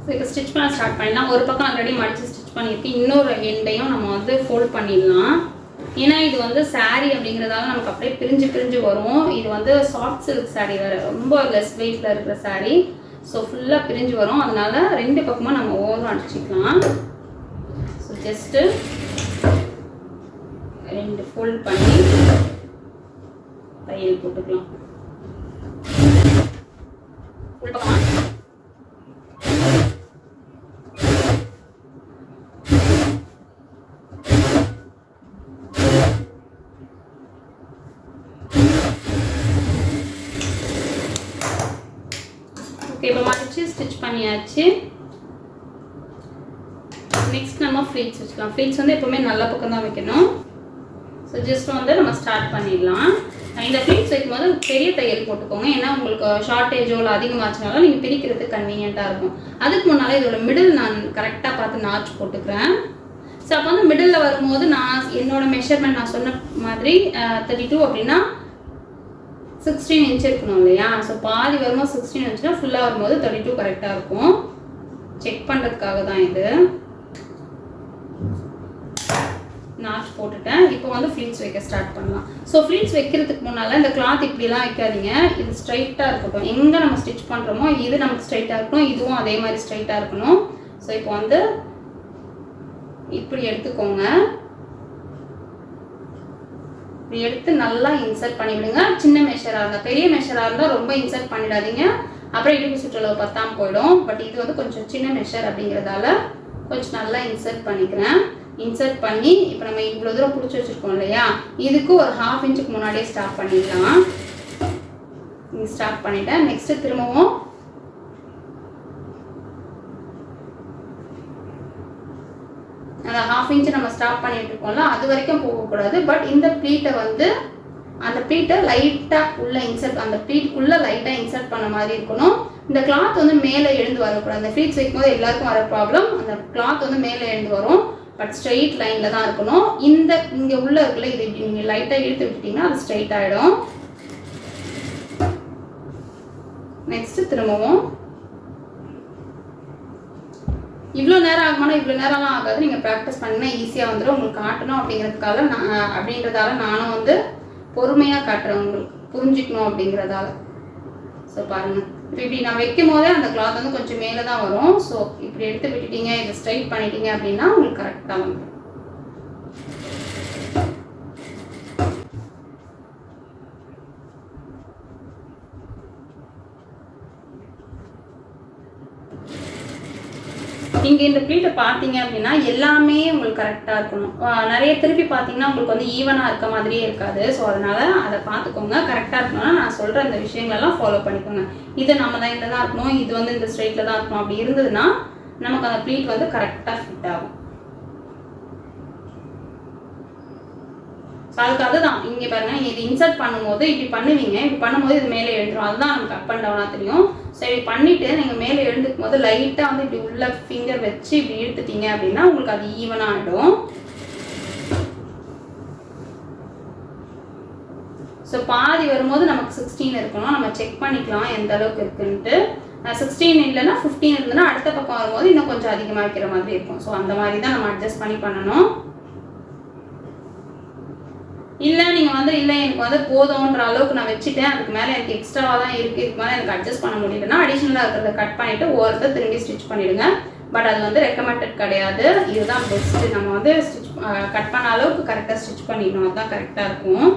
So இப்போ stitch பண்ண start பண்ணிடலாம். ஒரு பக்கம் ஆல்ரெடி மடித்து ஸ்டிச் பண்ணியிருக்கு, இன்னொரு எண்டையும் நம்ம வந்து ஃபோல்ட் பண்ணிடலாம். ஏன்னா இது வந்து சாரீ அப்படிங்கிறதால நமக்கு அப்படியே பிரிஞ்சு வரும். இது வந்து சாஃப்ட் சில்க் சாரீ வேறு, ரொம்ப லெஸ் வெயிட்டில் இருக்கிற சாரீ. ஸோ ஃபுல்லாக பிரிஞ்சு வரும். அதனால் ரெண்டு பக்கமும் நம்ம ஓரம் அடிச்சிக்கலாம். ஸோ ஜஸ்ட்டு ரெண்டு ஃபோல்ட் பண்ணி தையல் போட்டுக்கலாம். ஓகே, இப்போ மடிச்சு ஸ்டிச் பண்ணியாச்சு. நெக்ஸ்ட் நம்ம ஃப்ளீட்ஸ் வச்சுக்கலாம். ஃப்ளீட்ஸ் வந்து எப்பவுமே நல்ல பக்கம் தான் வைக்கணும். ஸோ ஜஸ்ட் வந்து நம்ம ஸ்டார்ட் பண்ணிடலாம். இந்த ஃப்ளீட்ஸ் வைக்கும்போது பெரிய தையல் போட்டுக்கோங்க. ஏன்னா உங்களுக்கு ஷார்ட்டேஜோ இல்லை அதிகமாச்சுனாலும் நீங்கள் பிரிக்கிறதுக்கு கன்வீனியண்ட்டாக இருக்கும். அதுக்கு முன்னால் இதோட மிடில் நான் கரெக்டாக பார்த்து நாச் போட்டுக்கிறேன். ஸோ அப்போ வந்து மிடில் வரும்போது நான் என்னோட மெஷர்மெண்ட் நான் சொன்ன மாதிரி 32 அப்படின்னா 16 இன்ச் இருக்கணும் இல்லையா. ஸோ பாதி வரும்போது 16 இன்ச்சுனா ஃபுல்லாக வரும்போது 32 கரெக்டாக இருக்கும். செக் பண்ணுறதுக்காக தான் இது. நாச் போட்டுட்டேன். இப்போ வந்து ஃப்ளீட்ஸ் வைக்க ஸ்டார்ட் பண்ணலாம். ஸோ ஃப்ளீட்ஸ் வைக்கிறதுக்கு முன்னால் இந்த கிளாத் இப்படிலாம் வைக்காதீங்க. இது ஸ்ட்ரைட்டாக இருக்கட்டும். எங்கே நம்ம ஸ்டிச் பண்ணுறோமோ இது நமக்கு ஸ்ட்ரைட்டாக இருக்கணும், இதுவும் அதே மாதிரி ஸ்ட்ரைட்டாக இருக்கணும். ஸோ இப்போ வந்து இப்படி எடுத்துக்கோங்க. இப்படி எடுத்து நல்லா இன்சர்ட் பண்ணிவிடுங்க. சின்ன மெஷராக இருந்தால், பெரிய மெஷராக இருந்தால் ரொம்ப இன்சர்ட் பண்ணிடாதீங்க, அப்புறம் இடுப்பு சுற்றளவு பத்தாமல் போயிடும். பட் இது வந்து கொஞ்சம் சின்ன மெஷர் அப்படிங்கிறதால கொஞ்சம் நல்லா இன்சர்ட் பண்ணிக்கிறேன். இன்சர்ட் பண்ணி இப்போ நம்ம இவ்வளோ தூரம் பிடிச்சி வச்சுருக்கோம் இல்லையா, இதுக்கு ஒரு 1/2 இன்ச்சுக்கு முன்னாடியே ஸ்டார்ட் பண்ணிடலாம். ஸ்டார்ட் பண்ணிட்டேன். நெக்ஸ்ட்டு திரும்பவும் அந்த 1/2 இன்ச்சு நம்ம ஸ்டார்ட் பண்ணிட்டு இருக்கோம்ல, அது வரைக்கும் போகக்கூடாது. பட் இந்த ப்ளீட்டை வந்து அந்த ப்ளீட்டை லைட்டாக உள்ள இன்சர்ட், அந்த ப்ளீட்டுக்குள்ளே லைட்டாக இன்சர்ட் பண்ண மாதிரி இருக்கணும். இந்த கிளாத் வந்து மேலே எழுந்து வரக்கூடாது. அந்த ஃப்ளீட்ஸ் வைக்கும்போது எல்லாருக்கும் வர ப்ராப்ளம், அந்த கிளாத் வந்து மேலே எழுந்து வரும். பட் ஸ்ட்ரெயிட் லைனில் தான் இருக்கணும். இங்கே உள்ள இருக்குல்ல, இது இப்படி நீங்கள் லைட்டாக இழுத்து விட்டுட்டிங்கன்னா அது ஸ்ட்ரெயிட் ஆகிடும். நெக்ஸ்ட்டு திரும்பவும் இவ்வளோ நேரம் ஆகுமானா இவ்வளோ நேரம்லாம் ஆகாது. நீங்கள் ப்ராக்டிஸ் பண்ணினா ஈஸியாக வந்துடும். உங்களுக்கு காட்டணும் அப்படின்றதால நானும் வந்து பொறுமையாக காட்டுறேன், உங்களுக்கு புரிஞ்சுக்கணும் அப்படிங்கிறதால. ஸோ பாருங்கள், இப்போ இப்படி நான் வைக்கும் போதே அந்த கிளாத் வந்து கொஞ்சம் மேலே தான் வரும். ஸோ இப்படி எடுத்து விட்டுட்டீங்க, இதை ஸ்ட்ரைட் பண்ணிட்டீங்க அப்படின்னா உங்களுக்கு கரெக்டாக வந்துடும். இங்கே இந்த ப்ளீட்டை பார்த்தீங்க அப்படின்னா எல்லாமே உங்களுக்கு கரெக்டாக இருக்கணும். நிறைய திருப்பி பார்த்தீங்கன்னா உங்களுக்கு வந்து ஈவனாக இருக்க மாதிரியே இருக்காது. ஸோ அதனால் அதை பார்த்துக்கோங்க. கரெக்டாக இருக்கணும்னா நான் சொல்கிற இந்த விஷயங்களெல்லாம் ஃபாலோ பண்ணிக்கோங்க. இது நம்ம தான் இதில் தான் இருக்கணும், இது வந்து இந்த ஸ்ட்ரைட்டில் தான் இருக்கணும். அப்படி இருந்ததுன்னா நமக்கு அந்த ப்ளீட் வந்து கரெக்டாக ஃபிட் ஆகும். ஸோ அதுக்காக தான் இங்கே பாருங்கள், இது இன்சர்ட் பண்ணும்போது இப்படி பண்ணுவீங்க. இப்படி பண்ணும்போது இது மேலே எழுந்துடும். அதுதான் நமக்கு அப் அண்ட் டவுனாக தெரியும். ஸோ இப்படி பண்ணிவிட்டு நீங்கள் மேலே எழுந்துக்கும் போது லைட்டாக வந்து இப்படி உள்ள ஃபிங்கர் வச்சு இப்படி இழுத்துட்டீங்க அப்படின்னா உங்களுக்கு அது ஈவனாக ஆகிடும். ஸோ பாதி வரும்போது நமக்கு 16 இருக்கணும். நம்ம செக் பண்ணிக்கலாம் எந்த அளவுக்கு இருக்குன்ட்டு. 16 இல்லைன்னா 15 இருந்ததுன்னா அடுத்த பக்கம் வரும்போது இன்னும் கொஞ்சம் அதிகமாக வைக்கிற மாதிரி இருக்கும். ஸோ அந்த மாதிரி தான் நம்ம அட்ஜஸ்ட் பண்ணணும். இல்லை நீங்கள் வந்து இல்லை எனக்கு வந்து போதும்ன்ற அளவுக்கு நான் வச்சுட்டேன், அதுக்கு மேலே எனக்கு எக்ஸ்ட்ராவாக தான் இருக்குது, இதுக்கு மேலே எனக்கு அட்ஜஸ்ட் பண்ண முடியலன்னா அடிஷ்னலாக இருக்கிறத கட் பண்ணிவிட்டு ஓரத்தை திரும்பி ஸ்டிச் பண்ணிவிடுங்க. பட் அது வந்து ரெக்கமெண்டட் கிடையாது. இதுதான் பெஸ்ட்டு. நம்ம வந்து கட் பண்ண அளவுக்கு கரெக்டாக ஸ்டிச் பண்ணிடணும், அதுதான் கரெக்டாக இருக்கும்.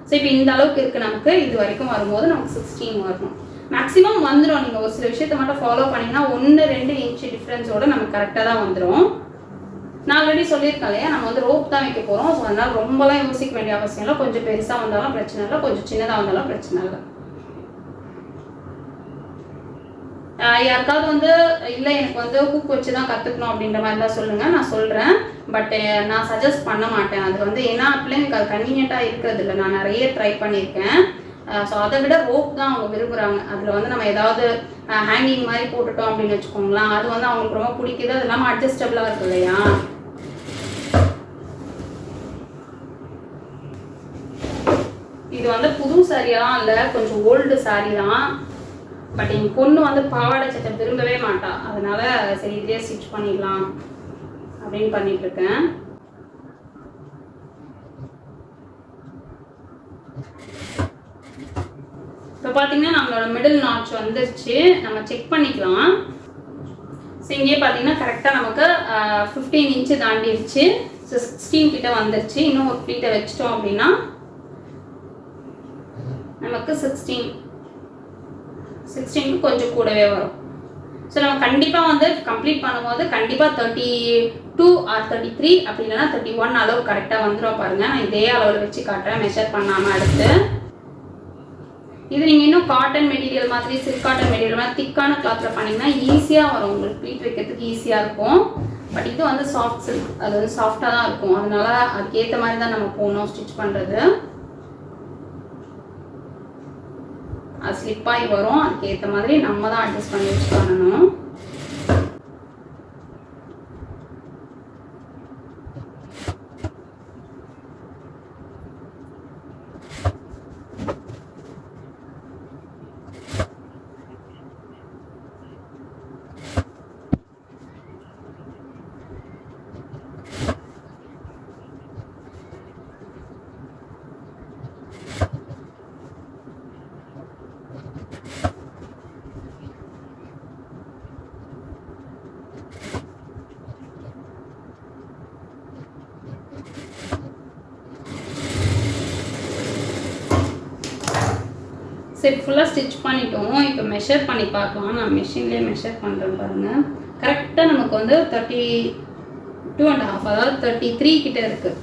ஸோ இப்போ இந்த அளவுக்கு இருக்குது நமக்கு. இது வரைக்கும் வரும்போது நமக்கு 16 வரணும். மேக்ஸிமம் வந்துடும். நீங்கள் ஒரு சில விஷயத்தை மட்டும் ஃபாலோ பண்ணிங்கன்னா 1-2 இன்ச்சு டிஃப்ரென்ஸோடு நமக்கு கரெக்டாக தான் வந்துடும். நான் ஆல்ரெடி சொல்லியிருக்கேன் இல்லையா, நம்ம வந்து ரோப் தான் வைக்க போகிறோம். ஸோ அதனால் ரொம்பலாம் யோசிக்க வேண்டிய அவசியம் இல்லை. கொஞ்சம் பெருசாக வந்தாலும் பிரச்சனை இல்லை, கொஞ்சம் சின்னதாக வந்தாலும் பிரச்சனை இல்லை. யாருக்காவது வந்து இல்லை எனக்கு வந்து ஹூக் வச்சு தான் கற்றுக்கணும் அப்படின்ற மாதிரி தான் சொல்லுங்கள், நான் சொல்கிறேன். பட் நான் சஜஸ்ட் பண்ண மாட்டேன். அது வந்து ஏன்னா பிள்ளைங்களுக்கு அது கன்வீனியண்ட்டாக இருக்கிறது இல்லை. நான் நிறைய ட்ரை பண்ணியிருக்கேன். ஸோ அதை விட ரோப் தான் அவங்க விரும்புகிறாங்க. அதில் வந்து நம்ம ஏதாவது ஹேங்கிங் மாதிரி போட்டுட்டோம் அப்படின்னு வச்சுக்கோங்களேன், அது வந்து அவங்களுக்கு ரொம்ப பிடிக்குது. அது இல்லாமல் அட்ஜஸ்டபிளாக இருக்கு இல்லையா. இது வந்து புது சாரியெல்லாம் இல்லை, கொஞ்சம் ஓல்டு சாரி தான். பட் என் பொண்ணு வந்து பாவாடை சட்டை விரும்பவே மாட்டா, அதனால சரி இதே ஸ்டிச் பண்ணிடலாம் அப்படின்னு பண்ணிட்டு இருக்கேன். இப்போ பார்த்தீங்கன்னா நம்மளோட மிடில் நாட்ச் வந்துருச்சு, நம்ம செக் பண்ணிக்கலாம். ஸோ இங்கே பார்த்தீங்கன்னா கரெக்டாக நமக்கு 15 இன்ச்சு தாண்டிடுச்சு. ஸோ 16 கிட்ட வந்துருச்சு. இன்னும் ஒரு ப்ளீட்டை வச்சிட்டோம் அப்படின்னா நமக்கு 16 கொஞ்சம் கூடவே வரும். ஸோ நம்ம கண்டிப்பாக வந்து கம்ப்ளீட் பண்ணும்போது கண்டிப்பாக 32 or 33 அப்படி இல்லைன்னா 31 அளவு கரெக்டாக வந்துடும் பாருங்கள். நான் இதே அளவில் வச்சு காட்டுறேன், மெஷர் பண்ணாமல் அடுத்து. இது நீங்கள் இன்னும் காட்டன் மெட்டீரியல் மாதிரி சில்க் காட்டன் மெட்டீரியல் மாதிரி திக்கான கிளாத்தில் பண்ணிங்கன்னா ஈஸியாக வரும், உங்களுக்கு ப்ளீட் வைக்கிறதுக்கு ஈஸியாக இருக்கும். பட் இது வந்து சாஃப்ட் சில்க், அது வந்து சாஃப்டாக தான் இருக்கும், அதனால அதுக்கேற்ற மாதிரி தான் நம்ம போகணும் ஸ்டிச் பண்ணுறது. அது ஸ்லிப்பாகி வரும், அதுக்கேற்ற மாதிரி நம்ம தான் அட்ஜஸ்ட் பண்ணி வச்சு பண்ணணும். சரி ஃபுல்லாக ஸ்டிச் பண்ணிட்டோம். இப்போ மெஷர் பண்ணி பார்க்கலாம். நான் மிஷின்லேயே மெஷர் பண்ணுறேன் பாருங்கள். கரெக்டாக நமக்கு வந்து 32.5 அதாவது 33 கிட்ட இருக்குது.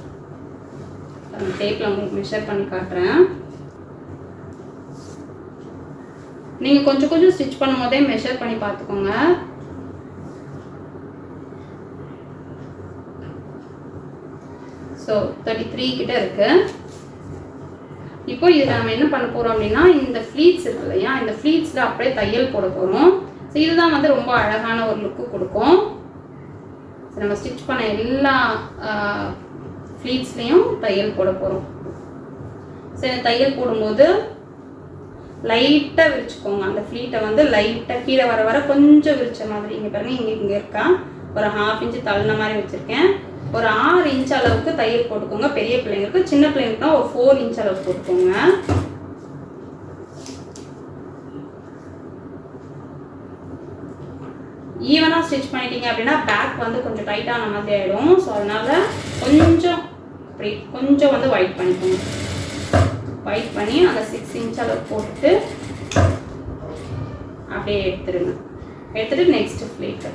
டேப்பில் உங்களுக்கு மெஷர் பண்ணி காட்டுறேன். நீங்கள் கொஞ்சம் கொஞ்சம் ஸ்டிச் பண்ணும் போதே மெஷர் பண்ணி பார்த்துக்கோங்க. ஸோ 33 கிட்ட இருக்குது. இப்போ இதில் நம்ம என்ன பண்ண போகிறோம் அப்படின்னா, இந்த ஃப்ளீட்ஸ் இருக்கு இல்லையா, இந்த ஃப்ளீட்ஸில் அப்படியே தையல் போட போகிறோம். ஸோ இதுதான் வந்து ரொம்ப அழகான ஒரு லுக்கு கொடுக்கும். ஸோ நம்ம ஸ்டிச் பண்ண எல்லா ஃப்ளீட்ஸ்லேயும் தையல் போட போகிறோம். சரி தையல் போடும்போது லைட்டாக விரிச்சுக்கோங்க. அந்த ஃப்ளீட்டை வந்து லைட்டாக கீழே வர வர கொஞ்சம் விரிச்ச மாதிரி. இங்கே பாருங்கள், இங்கே இருக்கா ஒரு 1/2 இன்ச்சு தள்ளின மாதிரி வச்சுருக்கேன். ஒரு 6 இன்ச் அளவுக்கு தையல் போட்டுக்கோங்க. பெரிய பிள்ளைங்களுக்கு, சின்ன பிள்ளைங்களுக்கு தான் ஒரு 4 இன்ச் அளவுக்கு போட்டுக்கோங்க. ஈவனாக ஸ்டிச் பண்ணிட்டீங்க அப்படின்னா பேக் வந்து கொஞ்சம் டைட்டான மாதிரி ஆகிடும். ஸோ அதனால கொஞ்சம் அப்படி கொஞ்சம் வந்து ஒயிட் பண்ணிக்கோங்க. ஒயிட் பண்ணி அந்த 6 இன்ச் அளவுக்கு போட்டுட்டு அப்படியே எடுத்துட்டு நெக்ஸ்ட் ஃப்ளீட்.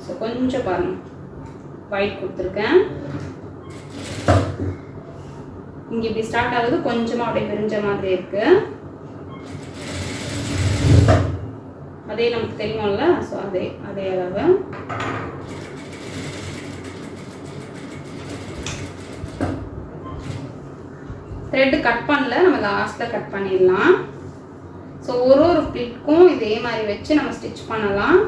ஸோ கொஞ்சம் பாருங்கள், ஒயிட் கொடுத்துருக்கேன். இங்கே இப்படி ஸ்டார்ட் ஆகுது, கொஞ்சமாக அப்படியே விரிஞ்ச மாதிரி இருக்கு. அதே நமக்கு தெரியும்ல, ஸோ அதே அளவு. த்ரெட் கட் பண்ணல, நம்ம லாஸ்ட்டில் கட் பண்ணிடலாம். ஸோ ஒரு ஃப்ளிட்க்கும் இதே மாதிரி வச்சு நம்ம ஸ்டிச் பண்ணலாம்.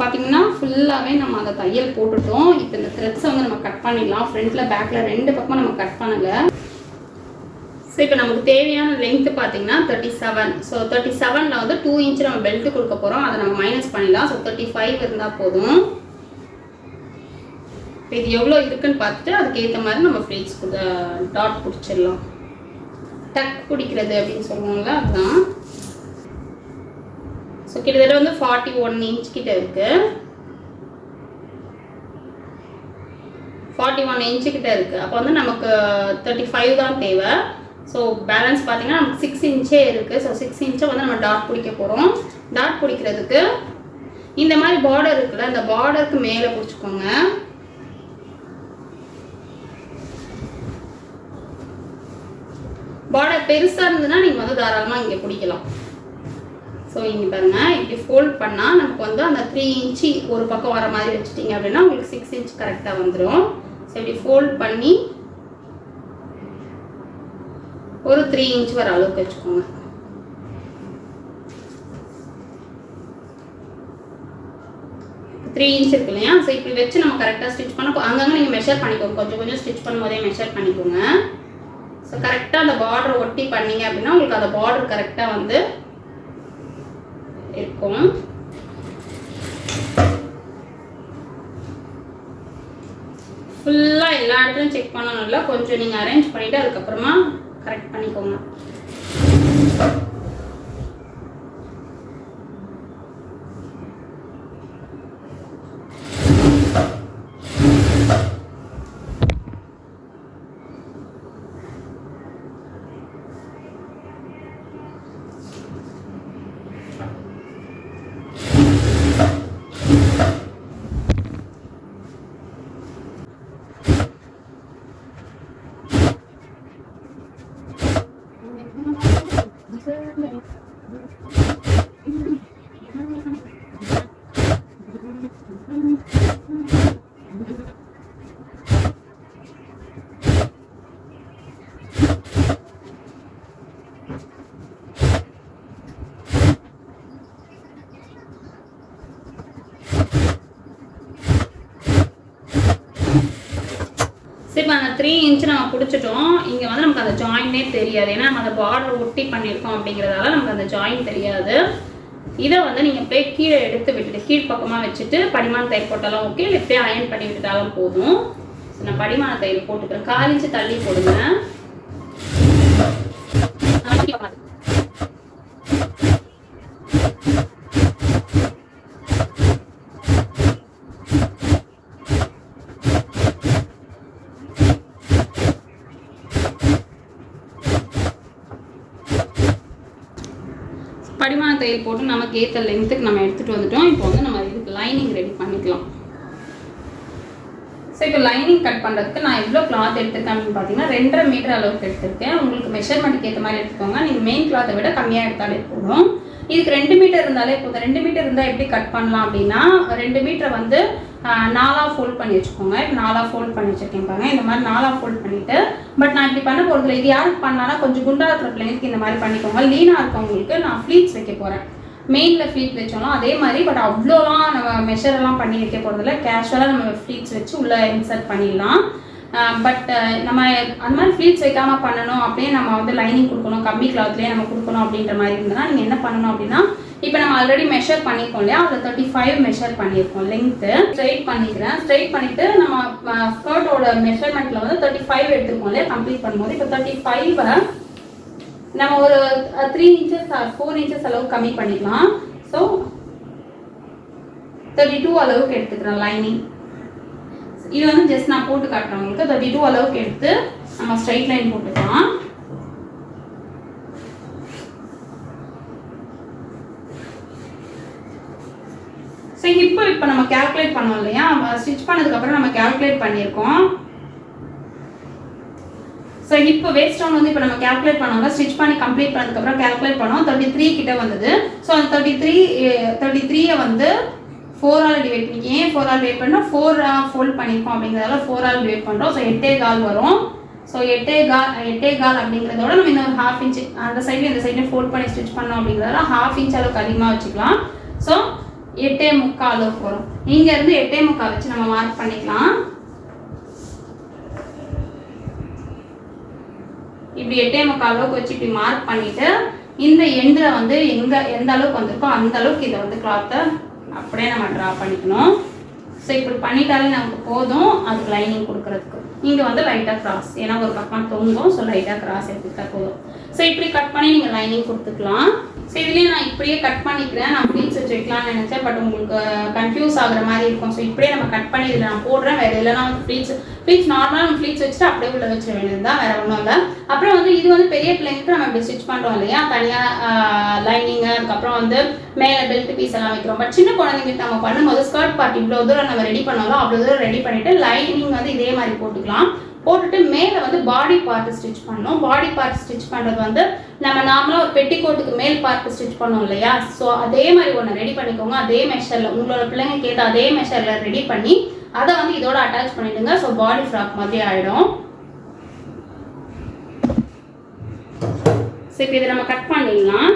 பார்த்தீங்கன்னா ஃபுல்லாகவே நம்ம அந்த தையல் போட்டுட்டோம். இப்போ இந்த த்ரெட்ஸை வந்து நம்ம கட் பண்ணிடலாம். ஃப்ரண்ட்டில் பேக்கில் 2 பக்கமும் நம்ம கட் பண்ணலை. ஸோ இப்போ நமக்கு தேவையான லென்த்து பார்த்தீங்கன்னா 37. ஸோ 37ல் வந்து 2 இன்ச் நம்ம பெல்ட்டு கொடுக்க போகிறோம். அதை நம்ம மைனஸ் பண்ணிடலாம். ஸோ 35 இருந்தால் போதும். இப்போ இது எவ்வளோ இருக்குன்னு பார்த்துட்டு அதுக்கேற்ற மாதிரி நம்ம ஃப்ளீட்ஸ்க்கு டாட் பிடிச்சிடலாம். டக் பிடிக்கிறது அப்படின்னு சொல்லுவாங்க, அதுதான். ஸோ கிட்டத்தட்ட வந்து 41 இன்ச் கிட்ட இருக்கு. 41 இன்ச்சு கிட்ட இருக்குது. அப்போ வந்து நமக்கு 35 தான் தேவை. ஸோ பேலன்ஸ் பார்த்தீங்கன்னா நமக்கு 6 இன்ச்சே இருக்குது. ஸோ 6 இன்ச்சை வந்து நம்ம டாட் பிடிக்க போகிறோம். டாட் பிடிக்கிறதுக்கு இந்த மாதிரி பார்டர் இருக்குல்ல, இந்த பார்டருக்கு மேலே பிடிச்சிக்கோங்க. பார்டர் பெருசாக இருந்ததுன்னா நீங்கள் வந்து தாராளமாக இங்கே பிடிக்கலாம். ஸோ இங்கே பாருங்கள், இப்படி ஃபோல்ட் பண்ணால் நமக்கு வந்து அந்த 3 இன்ச்சு ஒரு பக்கம் வர மாதிரி வச்சுட்டிங்க அப்படின்னா உங்களுக்கு 6 இன்ச் கரெக்டாக வந்துடும். ஸோ இப்படி ஃபோல்ட் பண்ணி ஒரு 3 இன்ச் வர அளவுக்கு வச்சுக்கோங்க. த்ரீ இன்ச் இருக்கு இல்லையா? ஸோ இப்படி வச்சு நம்ம கரெக்டாக ஸ்டிச் பண்ண அங்கங்கே நீங்கள் மெஷர் பண்ணிக்கோங்க. கொஞ்சம் கொஞ்சம் ஸ்டிச் பண்ணும்போதே மெஷர் பண்ணிக்கோங்க. ஸோ கரெக்டாக அந்த பார்டரை ஒட்டி பண்ணீங்க அப்படின்னா உங்களுக்கு அந்த பார்டர் கரெக்டாக வந்து இருக்கும். ஃபுல்லாக எல்லா இடத்துலையும் செக் பண்ணணும் இல்லை, கொஞ்சம் நீங்கள் அரேஞ்ச் பண்ணிவிட்டு அதுக்கப்புறமா கரெக்ட் பண்ணிக்கோங்க. இப்போ அந்த 3 இன்ச் நம்ம பிடிச்சிட்டோம். இங்கே வந்து நமக்கு அந்த ஜாயின்னே தெரியாது, ஏன்னா நம்ம அந்த பார்டர் ஒட்டி பண்ணியிருக்கோம் அப்படிங்கிறதால நமக்கு அந்த ஜாயின் தெரியாது. இதை வந்து நீங்கள் அப்படியே கீழே எடுத்து விட்டுட்டு கீழ் பக்கமாக வச்சுட்டு படிமான தையல் போட்டாலும் ஓகே, இல்லை இப்படியே அயன் பண்ணி விட்டுட்டாலும் போதும். ஸோ நான் படிமான தையல் போட்டுக்கிறேன். 4 இன்ச்சு தள்ளி போடுங்க. படிமான தையல் போட்டு நமக்கு ஏற்ற லென்த்துக்கு நம்ம எடுத்துகிட்டு வந்துட்டோம். இப்போ வந்து நம்ம இதுக்கு லைனிங் ரெடி பண்ணிக்கலாம். ஸோ இப்போ லைனிங் கட் பண்ணுறதுக்கு நான் எவ்வளோ கிளாத் எடுத்துருக்கேன் அப்படின்னு பார்த்தீங்கன்னா 2.5 மீட்டர் அளவுக்கு எடுத்திருக்கேன். உங்களுக்கு மெஷர்மெண்ட்டுக்கு ஏற்ற மாதிரி எடுத்துக்கோங்க. நீங்கள் மெயின் கிளாத்தை விட கம்மியாக எடுத்தாலே போதும். இதுக்கு 2 மீட்டர் இருந்தாலே போதும். 2 மீட்டர் இருந்தால் எப்படி கட் பண்ணலாம் அப்படின்னா 2 மீட்டரை வந்து 4ஆக ஃபோல்ட் பண்ணி வச்சுக்கோங்க. இப்போ 4ஆக ஃபோல்ட் பண்ணி வச்சுருக்கேன் பாருங்க. இந்த மாதிரி 4ஆக ஃபோல்ட் பண்ணிவிட்டு, பட் நான் இப்படி பண்ண போகிறதுல இது யாருக்கு பண்ணாலும் கொஞ்சம் குண்டாக இருக்கிற பிள்ளைங்களுக்கு இந்த மாதிரி பண்ணிக்கோங்க. லீனாக இருக்கவங்களுக்கு நான் ஃப்ளீட்ஸ் வைக்க போகிறேன். மெயினில் ஃப்ளீட் வச்சாலும் அதே மாதிரி, பட் அவ்வளோலாம் நம்ம மெஷரெல்லாம் பண்ணி வைக்க போகிறதில்ல. கேஷுவலாக நம்ம ஃப்ளீட்ஸ் வச்சு உள்ளே இன்சர்ட் பண்ணிடலாம். பட் நம்ம அந்த மாதிரி ஃப்ளீட்ஸ் வைக்காமல் பண்ணணும் அப்படியே நம்ம வந்து லைனிங் கொடுக்கணும், கம்மி கிளாத்லேயே நம்ம கொடுக்கணும் அப்படின்ற மாதிரி இருந்ததுன்னா நீங்கள் என்ன பண்ணணும் அப்படின்னா, இப்போ நம்ம ஆல்ரெடி மெஷர் பண்ணியிருக்கோம் இல்லையா, அதில் 35 மெஷர் பண்ணியிருக்கோம் லென்த்து. ஸ்ட்ரைட் பண்ணிக்கிறேன். ஸ்ட்ரைட் பண்ணிவிட்டு நம்ம ஸ்கர்ட்டோட மெஷர்மெண்ட்டில் வந்து 35 எடுத்துருக்கோம் இல்லையா கம்ப்ளீட் பண்ணும்போது. இப்போ 35-ஐ நம்ம ஒரு 3 இன்ச்சஸ் 4 இன்ச்சஸ் அளவுக்கு கம்மி பண்ணிக்கலாம். ஸோ 32 அளவுக்கு எடுத்துக்கிறேன் லைனிங். இது வந்து ஜஸ்ட் நான் போட்டு காட்டுறேன் உங்களுக்கு. 32 அளவுக்கு எடுத்து நம்ம ஸ்ட்ரைட் லைன் போட்டுக்கலாம். ஸோ இப்போ நம்ம கால்குலேட் பண்ணோம் இல்லையா, ஸ்டிச் பண்ணதுக்கப்புறம் நம்ம கால்குலேட் பண்ணியிருக்கோம். ஸோ இப்போ வேஸ்ட் டவுன் வந்து இப்போ நம்ம கால்குலேட் பண்ணோம்னா ஸ்டிச் பண்ணி கம்ப்ளீட் பண்ணதுக்கப்புறம் கால்குலேட் பண்ணோம். 33 கிட்ட வந்தது. ஸோ அந்த 33-ஐ வந்து 4ஆல் டிவைட் பண்ணி, ஏன் 4ஆல் டிவைட் பண்ணோம், 4ஆக ஃபோல்ட் பண்ணியிருக்கோம் அப்படிங்கிறதால 4ஆல் டிவைட் பண்ணுறோம். ஸோ 8.25 வரும். ஸோ 8.25 அப்படிங்கிறதோட நம்ம இன்னொரு 1/2 இன்ச் அந்த சைடு இந்த சைடு ஃபோல்ட் பண்ணி ஸ்டிச் பண்ணோம் அப்படிங்கிறதால 1/2 இன்ச் அளவுக்கு அதிகமாக வச்சுக்கலாம். ஸோ 8.25 அளவுக்கு வரும். இங்கேருந்து 8.25 வச்சு நம்ம மார்க் பண்ணிக்கலாம். இப்படி 8.25 அளவுக்கு வச்சு இப்படி மார்க் பண்ணிவிட்டு இந்த எண்டில் வந்து எந்த அளவுக்கு வந்திருக்கோ அந்த அளவுக்கு இதை வந்து கிளாத்தை அப்படியே நம்ம ட்ரா பண்ணிக்கணும். ஸோ இப்படி பண்ணிட்டாலே நமக்கு போதும் அதுக்கு லைனிங் கொடுக்குறதுக்கு. இங்கே வந்து லைட்டாக கிராஸ், ஏன்னா ஒரு பக்கம் தொங்கும், ஸோ லைட்டாக கிராஸ் எடுத்துக்கிட்டா போதும். ஸோ இப்படி கட் பண்ணி நீங்கள் லைனிங் கொடுத்துக்கலாம். ஸோ இதுலேயே நான் இப்படியே கட் பண்ணிக்கிறேன். நான் ப்ளீட்ஸ் வச்சு வைக்கலாம்னு நினச்சேன், பட் உங்களுக்கு கன்ஃபியூஸ் ஆகிற மாதிரி இருக்கும். ஸோ இப்படியே நம்ம கட் பண்ணி இதில் நான் போடுறேன். வேறு இல்லைனா வந்து ப்ளீட்ஸ் நார்மலாக நம்ம ப்ளீட்ஸ் வச்சுட்டு அப்படியே உள்ள வச்சிட வேண்டியது தான், வேறு ஒன்றும் இல்லை. அப்புறம் வந்து இது வந்து பெரிய பிள்ளைங்களுக்கு நம்ம இப்படி ஸ்டிச் பண்ணுறோம் இல்லையா, தனியாக லைனிங்கு, அதுக்கப்புறம் வந்து மேலே பெல்ட் பீஸ் எல்லாம் வைக்கிறோம். பட் சின்ன குழந்தைங்களுக்கு நம்ம பண்ணும்போது ஸ்கர்ட் பார்ட் இவ்வளோ தூரம் நம்ம ரெடி பண்ணாலும் அவ்வளோ தூரம் ரெடி பண்ணிவிட்டு லைனிங் வந்து இதே மாதிரி போட்டுக்கலாம். போட்டுட்டு மேலே வந்து பாடி பார்ட் ஸ்டிச் பண்ணணும். பாடி பார்ட் ஸ்டிச் பண்ணுறது வந்து நம்ம நார்மலாக ஒரு பெட்டிக்கோட்டுக்கு மேல் பார்ட் ஸ்டிச் பண்ணோம் இல்லையா, ஸோ அதே மாதிரி ஒன்று ரெடி பண்ணிக்கோங்க. அதே மெஷரில் உங்களோட பிள்ளைங்க கேட்ட அதே மெஷரில் ரெடி பண்ணி அதை வந்து இதோட அட்டாச் பண்ணிடுங்க. ஸோ பாடி ஃப்ராக் மாதிரி ஆகிடும். ஸோ இப்போ இதை நம்ம கட் பண்ணிடலாம்.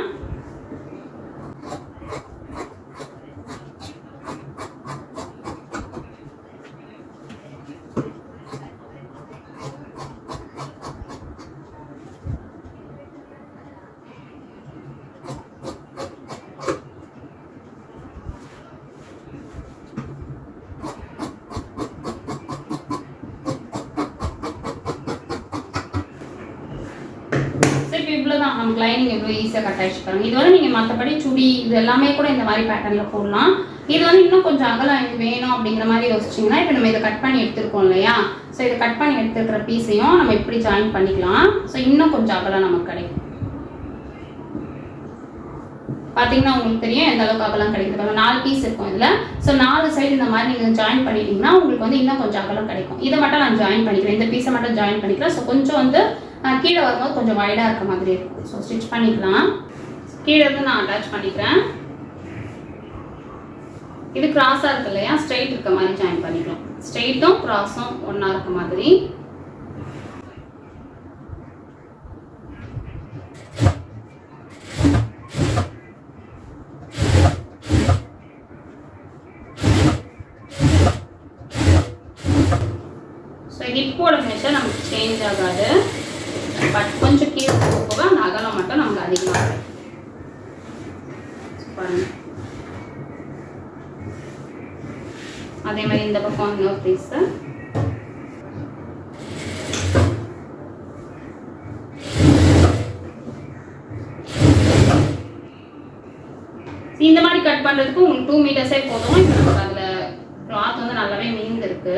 இவ்வளோதான் நமக்கு லைனிங் எவ்வளோ ஈஸியாக கட் ஆகிடுச்சுக்காங்க. இது வந்து நீங்கள் மற்றபடி சுடி இது எல்லாமே கூட இந்த மாதிரி பேட்டர்னில் போடலாம். இது வந்து இன்னும் கொஞ்சம் அகலம் எனக்கு வேணும் அப்படிங்கிற மாதிரி யோசிச்சிங்கன்னா இப்போ நம்ம இதை கட் பண்ணி எடுத்துருக்கோம் இல்லையா, ஸோ இதை கட் பண்ணி எடுத்துருக்கிற பீஸையும் நம்ம இப்படி ஜாயின் பண்ணிக்கலாம். ஸோ இன்னும் கொஞ்சம் அகலம் நமக்கு கிடைக்கும். பார்த்தீங்கன்னா உங்களுக்கு தெரியும் எந்த அளவுக்கு அகலம் கிடைக்குது. 4 பீஸ் இருக்கும் இதில். ஸோ 4 சைடு இந்த மாதிரி நீங்கள் ஜாயின் பண்ணிட்டீங்கன்னா உங்களுக்கு வந்து இன்னும் கொஞ்சம் அகலம் கிடைக்கும். இதை மட்டும் நான் ஜாயின் பண்ணிக்கிறேன், இந்த பீஸை மட்டும் ஜாயின் பண்ணிக்கிறேன். ஸோ கொஞ்சம் வந்து கீழே வரும்போது கொஞ்சம் வைடாக இருக்க மாதிரி இருக்கும். ஸோ ஸ்டிச் பண்ணிக்கலாம். கீழே இருந்து நான் அட்டாச் பண்ணிக்கிறேன். இது கிராஸாக இருக்கு இல்லையா, ஸ்ட்ரைட் இருக்க மாதிரி ஜாயின் பண்ணிக்கலாம். ஸ்ட்ரைட்டும் கிராஸும் ஒன்றா இருக்க மாதிரி. ஸோ ஹிப்போட மெஷர் நமக்கு சேஞ்ச் ஆகாது, பட் கொஞ்சம் கீழே போக அந்த அகலம் மட்டும் நமக்கு அதிகமாக இருக்கும். அதே மாதிரி இந்த பக்கம் இன்னொரு பீஸ். இந்த மாதிரி கட் பண்ணுறதுக்கு உங்களுக்கு 2 மீட்டர்ஸே போதும். இப்போ நமக்கு அதில் கிளாத் வந்து நல்லாவே மீந்திருக்கு.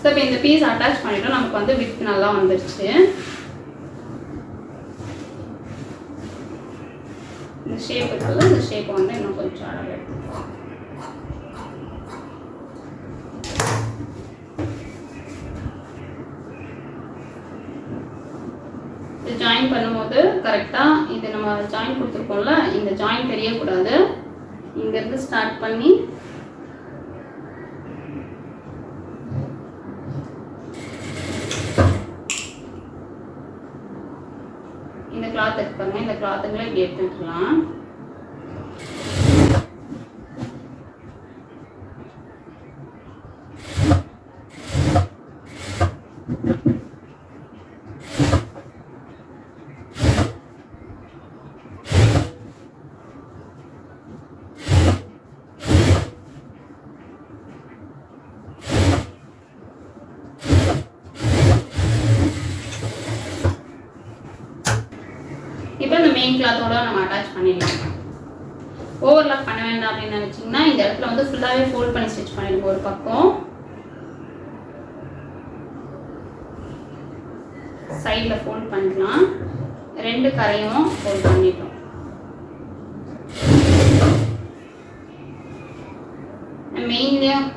இப்போ இந்த பீஸ் அட்டாச் பண்ணிட்டோம், நமக்கு வந்து வித் நல்லா வந்துருச்சு. இந்த ஷேப் இருக்குல்ல, இந்த ஷேப்பை வந்து இன்னும் கொஞ்சம் அழகாக எடுத்துக்கலாம். இது ஜாயின் பண்ணும்போது கரெக்டாக இது நம்ம ஜாயின் கொடுத்துருக்கோம்ல, இந்த ஜாயின் தெரியக்கூடாது. இங்கேருந்து ஸ்டார்ட் பண்ணி இந்த கிளாத் எடுப்பாங்க, இந்த கிளாத்துங்களை இப்படி எடுத்துக்கலாம். இப்போ இந்த மெயின் கிளாத்தோட நம்ம அட்டாச் பண்ணிடலாம். ஓவர்லாக் பண்ண வேண்டாம் அப்படின்னு நினச்சிங்கன்னா இந்த இடத்துல வந்து ஃபுல்லாகவே ஃபோல்ட் பண்ணி ஸ்டிச் பண்ணிடுங்க. ஒரு பக்கம் சைடில் ஃபோல்ட் பண்ணிக்கலாம். 2 கரையும் ஃபோல்ட் பண்ணிட்டோம். மெயின்லேயும்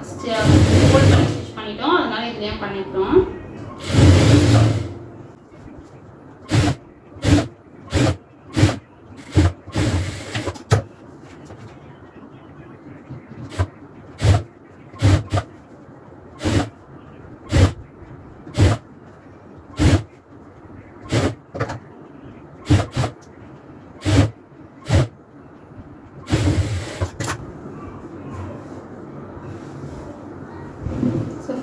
ஃபோல்ட் பண்ணி ஸ்டிச் பண்ணிட்டோம், அதனால இதுலேயும் பண்ணிட்டோம்.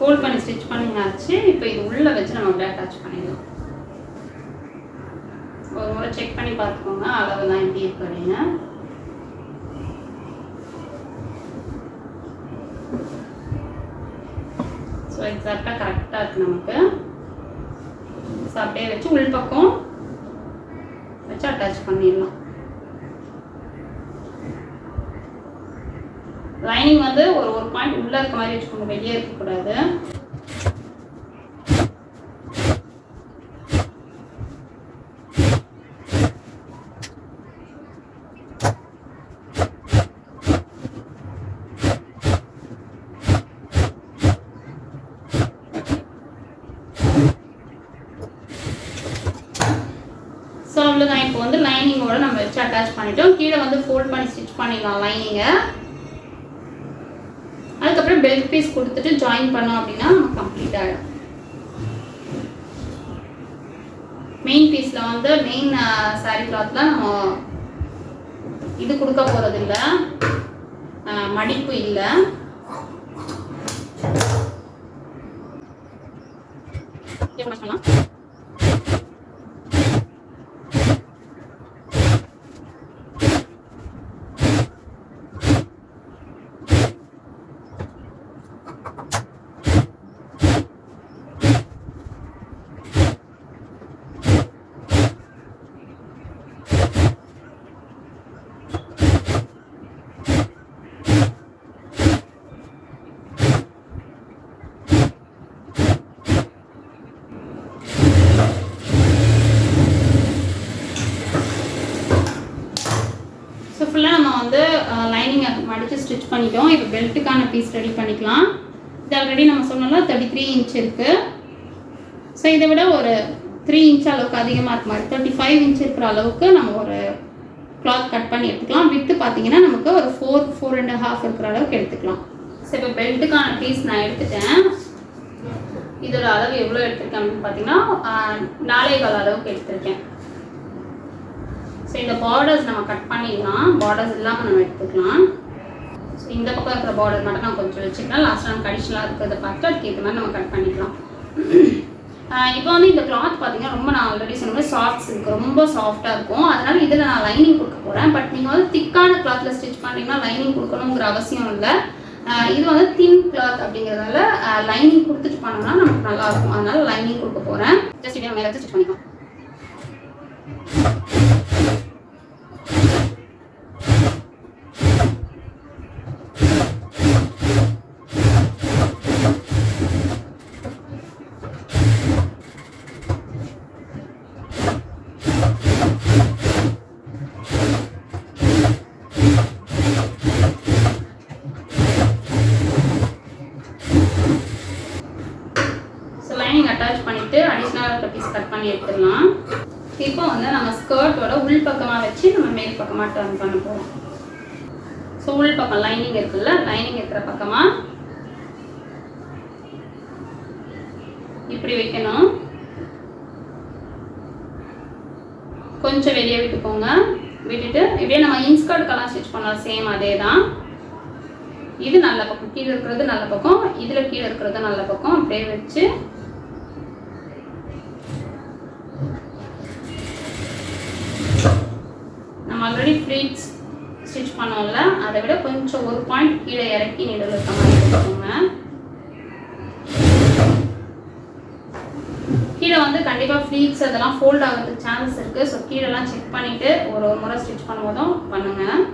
ஃபோல்ட் பண்ணி ஸ்டிச் பண்ணியாச்சு. இப்போ இது உள்ளே வச்சு நம்ம அப்படியே அட்டாச் பண்ணிடலாம். ஒரு முறை செக் பண்ணி பார்த்துக்கோங்க அளவுலாம் எப்படி இருக்கு அப்படின்னு. ஸோ எக்ஸாக்டாக கரெக்டாக இருக்குது நமக்கு. ஸோ அப்படியே வச்சு உள்பக்கம் வச்சு அட்டாச் பண்ணிடலாம். லைனிங் வந்து ஒரு பாயிண்ட் உள்ளே இருக்க மாதிரி வச்சுக்கோங்க, வெளியே இருக்கக்கூடாது. ஸோ அவ்வளோதான். இப்போ வந்து லைனிங்கோட நம்ம வச்சு அட்டாச் பண்ணிட்டோம். கீழே வந்து ஃபோல்ட் பண்ணி ஸ்டிச் பண்ணிடலாம் லைனிங்கை. அதுக்கப்புறம் பெல்ட் பீஸ் கொடுத்துட்டு ஜாயின் பண்ணோம் அப்படின்னா நம்ம கம்ப்ளீட் ஆகிடும். மெயின் பீஸில் வந்து மெயின் சாரீ கிளாத்தில் நம்ம இது கொடுக்க போகிறது இல்லை, மடிப்பு இல்லை. ஃபுல்லாக நம்ம வந்து லைனிங்கை மடித்து ஸ்டிச் பண்ணிட்டோம். இப்போ பெல்ட்டுக்கான பீஸ் ரெடி பண்ணிக்கலாம். இது ஆல்ரெடி நம்ம சொன்னோம்னா 33 இன்ச் இருக்குது. ஸோ இதை விட ஒரு 3 இன்ச் அளவுக்கு அதிகமாக இருக்க மாதிரி 35 இன்ச் இருக்கிற அளவுக்கு நம்ம ஒரு கிளாத் கட் பண்ணி எடுத்துக்கலாம். வித்து பார்த்தீங்கன்னா நமக்கு ஒரு 4.5 இருக்கிற அளவுக்கு எடுத்துக்கலாம். ஸோ இப்போ பெல்ட்டுக்கான பீஸ் நான் எடுத்துட்டேன். இதோட அளவு எவ்வளோ எடுத்திருக்கேன் அப்படின்னு பார்த்தீங்கன்னா 4.25 அளவுக்கு எடுத்திருக்கேன். ஸோ இந்த பார்டர்ஸ் நம்ம கட் பண்ணிடலாம். பார்டர்ஸ் இல்லாமல் நம்ம எடுத்துக்கலாம். ஸோ இந்த பக்கம் இருக்கிற பார்டர் மட்டும் நான் கொஞ்சம் வச்சுக்கலாம். லாஸ்ட்டாக நமக்கு அடிஷ்னலாக இருக்கிறத பார்த்து அதுக்கு ஏற்ற மாதிரி நம்ம கட் பண்ணிக்கலாம். இப்போ வந்து இந்த கிளாத் பார்த்தீங்கன்னா ரொம்ப நான் ஆல்ரெடி சொன்ன மாதிரி சாஃப்ட்ஸ் இருக்குது, ரொம்ப சாஃப்டாக இருக்கும். அதனால் இதில் நான் லைனிங் கொடுக்க போகிறேன். பட் நீங்கள் வந்து திக்கான கிளாத்தில் ஸ்டிச் பண்ணிங்கன்னா லைனிங் கொடுக்கணுங்கிற அவசியம் இல்லை. இது வந்து தின் கிளாத் அப்படிங்கிறதால லைனிங் கொடுத்துட்டு பண்ணோம்னா நமக்கு நல்லாயிருக்கும். அதனால் லைனிங் கொடுக்க போகிறேன். ஜஸ்ட் இப்படி நம்ம மேலே வச்சு ஸ்டிச் பண்ணிக்கலாம். அட்டாச் பண்ணிட்டு அடிஷனலாக இருக்க பீஸ் கட் பண்ணி எடுத்துடலாம். இப்போ வந்து நம்ம ஸ்கர்ட்டோட உள் பக்கமாக வச்சு நம்ம மேல் பக்கமாக டர்ன் பண்ண போகிறோம். ஸோ உள் பக்கம் லைனிங் இருக்குல்ல, லைனிங் இருக்கிற பக்கமாக இப்படி வைக்கணும். கொஞ்சம் வெளியே விட்டுக்கோங்க. விட்டுட்டு இப்படியே நம்ம இன்ஸ்கர்ட்கெல்லாம் ஸ்டிச் பண்ணலாம். சேம் அதே தான். இது நல்ல பக்கம், கீழே இருக்கிறது நல்ல பக்கம், இதில் கீழே இருக்கிறது நல்ல பக்கம். அப்படியே வச்சு நம்ம ஆல்ரெடி ஃப்ளீட்ஸ் ஸ்டிச் பண்ணோம்ல, அதை விட கொஞ்சம் ஒரு பாயிண்ட் கீழே இறக்கி நீடில் இருக்க மாதிரி வச்சுக்கோங்க. கீழே வந்து கண்டிப்பாக ஃப்ளீட்ஸ் அதெல்லாம் ஃபோல்ட் ஆகிறதுக்கு சான்ஸ் இருக்குது. ஸோ கீழெல்லாம் செக் பண்ணிவிட்டு ஒரு முறை ஸ்டிச் பண்ணும்போதும் பண்ணுங்கள்.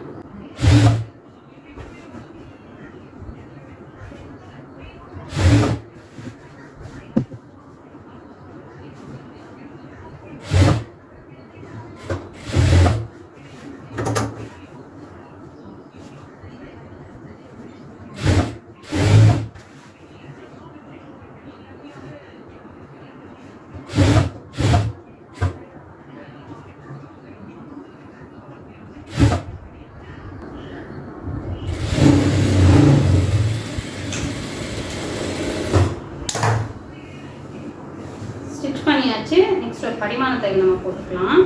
ஸ்டிச் பண்ணியாச்சு. நெக்ஸ்ட் ஒரு படிமான தையல் நம்ம போட்டுக்கலாம்.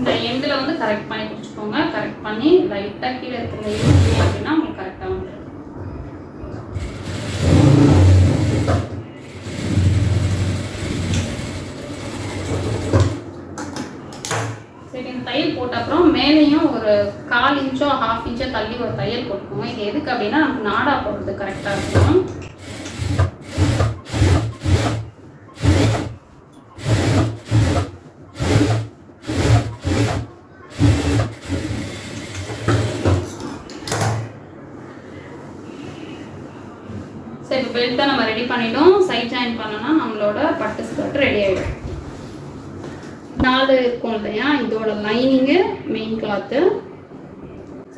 இந்த எண்டில் வந்து கரெக்ட் பண்ணி பிடிச்சிக்கோங்க. கரெக்ட் பண்ணி லைட்டாக கீழே இருக்கிற இழுத்தீங்க அப்படின்னா உங்களுக்கு கரெக்டாக வந்துடும். சரி, இந்த தையல் போட்ட அப்புறம் மேலேயும் ஒரு 1/4 இன்ச்சோ 1/2 இன்ச்சோ தள்ளி ஒரு தையல் போட்டுக்கோங்க. இது எதுக்கு அப்படின்னா நமக்கு நாடா போடுறது கரெக்டாக இருக்கும். சரி, பெல்ட்டை நம்ம ரெடி பண்ணிட்டோம். சைட் ஜாயின் பண்ணோம்னா நம்மளோட பட்டு ஸ்கர்ட் ரெடி ஆகிடும். 4 இருக்கும் இல்லையா, இதோட லைனிங்கு மெயின் கிளாத்து.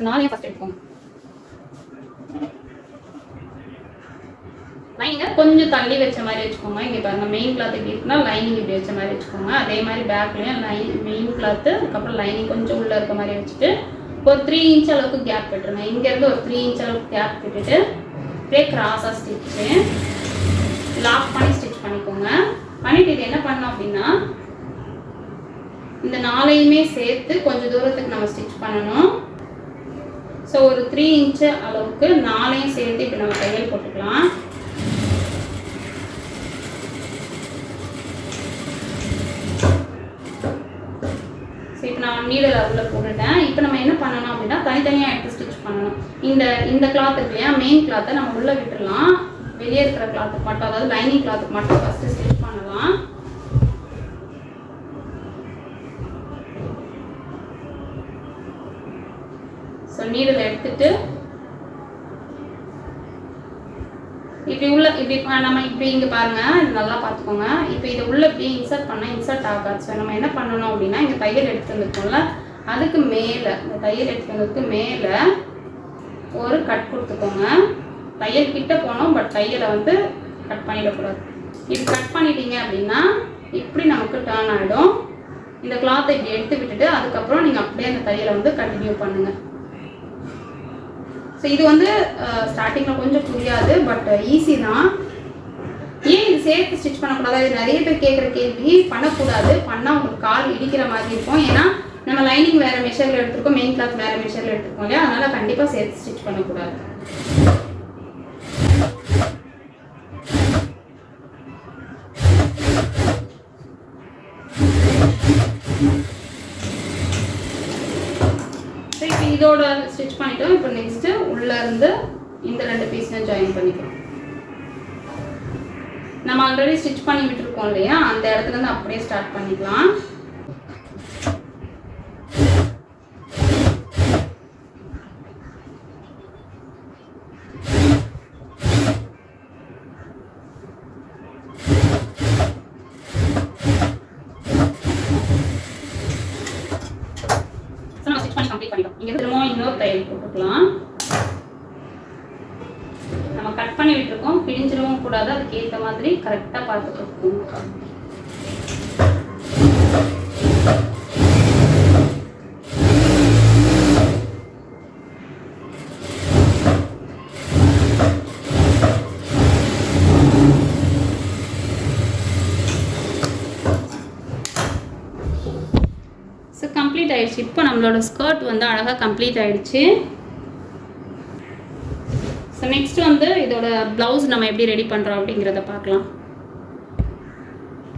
4 ஃபர்ஸ்ட் எடுத்துக்கோங்க. லைனிங்கை கொஞ்சம் தள்ளி வச்ச மாதிரி வச்சுக்கோங்க. இங்கே பாருங்கள், மெயின் கிளாத் இப்படி இருக்குன்னா லைனிங் இப்படி வச்ச மாதிரி வச்சுக்கோங்க. அதே மாதிரி பேக்லேயும் மெயின் கிளாத்து, அதுக்கப்புறம் லைனிங் கொஞ்சம் உள்ளே இருக்க மாதிரி வச்சுட்டு ஒரு 3 இன்ச் அளவுக்கு கேப் விட்டுருங்க. இங்கேருந்து ஒரு 3 இன்ச் அளவுக்கு கேப் விட்டுட்டு அப்படியே கிராஸாக ஸ்டிச்சு லாக் பண்ணி ஸ்டிச் பண்ணிக்கோங்க. பண்ணிட்டு இது என்ன பண்ணோம் அப்படின்னா இந்த 4ஐயுமே சேர்த்து கொஞ்சம் தூரத்துக்கு நம்ம ஸ்டிச் பண்ணணும். ஸோ ஒரு 3 இன்ச் அளவுக்கு 4ஐயும் சேர்த்து இப்போ நம்ம தையல் போட்டுக்கலாம். இப்போ நான் நீடல் அதில் போட்டுட்டேன். இப்போ நம்ம என்ன பண்ணணும் அப்படின்னா தனித்தனியாக எடுத்து ஸ்டிச் பண்ணணும். இந்த கிளாத் இருக்கு இல்லையா, மெயின் கிளாத்தை நம்ம உள்ளே விட்டுடலாம். வெளியே இருக்கிற கிளாத்துக்கு மட்டும், அதாவது லைனிங் கிளாத்துக்கு மட்டும் ஃபஸ்ட்டு ஸ்டிச் பண்ணலாம். ஸோ நீடல் எடுத்துட்டு இப்படி நம்ம இப்படி இங்கே பாருங்கள், இது நல்லா பார்த்துக்கோங்க. இப்போ இதை உள்ளே இப்படி இன்சர்ட் பண்ணால் இன்சர்ட் ஆகாது. ஸோ நம்ம என்ன பண்ணணும் அப்படின்னா இங்கே தையல் எடுத்து வந்துருக்கோம்ல, அதுக்கு மேலே இந்த தையல் எடுத்து வந்ததுக்கு மேலே ஒரு கட் கொடுத்துக்கோங்க. தையல் கிட்ட போனோம், பட் தையலை வந்து கட் பண்ணிடக்கூடாது. இது கட் பண்ணிட்டீங்க அப்படின்னா இப்படி நமக்கு டர்ன் ஆகிடும். இந்த கிளாத்தை இப்படி எடுத்து விட்டுட்டு அதுக்கப்புறம் நீங்கள் அப்படியே அந்த தையலை வந்து கண்டினியூ பண்ணுங்கள். ஸோ இது வந்து ஸ்டார்டிங்கில் கொஞ்சம் புரியாது, பட் ஈஸி தான். ஏன் இது சேர்த்து ஸ்டிச் பண்ணக்கூடாது, அது நிறைய பேர் கேட்குற கேள்வி. பண்ணக்கூடாது, பண்ணால் உங்களுக்கு கால் இடிக்கிற மாதிரி இருக்கும். ஏன்னா நம்ம லைனிங் வேறு மெஷரில் எடுத்துருக்கோம், மெயின் கிளாத் வேறு மெஷரில் எடுத்துருக்கோம் இல்லையா, அதனால் கண்டிப்பாக சேர்த்து ஸ்டிச் பண்ணக்கூடாது. இப்போ இதோட ஸ்டிச் பண்ணிட்டோம். இப்போ நெக்ஸ்ட்டு உள்ளேருந்து இந்த 2 பீஸையும் ஜாயின் பண்ணிக்கலாம். நம்ம ஆல்ரெடி ஸ்டிச் பண்ணி விட்டுருக்கோம் இல்லையா, அந்த இடத்துலேருந்து அப்படியே ஸ்டார்ட் பண்ணிக்கலாம். இன்னொரு தையல் போட்டுக்கலாம். நம்ம கட் பண்ணி விட்டுருக்கோம், பிரிஞ்சிடவும் கூடாது, அதுக்கு ஏற்ற மாதிரி கரெக்டாக பார்த்து கொடுக்கணும். கம்ப்ளீட் ஆயிடுச்சு. இப்போ நம்மளோட ஸ்கர்ட் வந்து அழகாக கம்ப்ளீட் ஆயிடுச்சு. ஸோ நெக்ஸ்ட் வந்து இதோட ப்ளவுஸ் நம்ம எப்படி ரெடி பண்ணுறோம் அப்படிங்கிறத பார்க்கலாம்.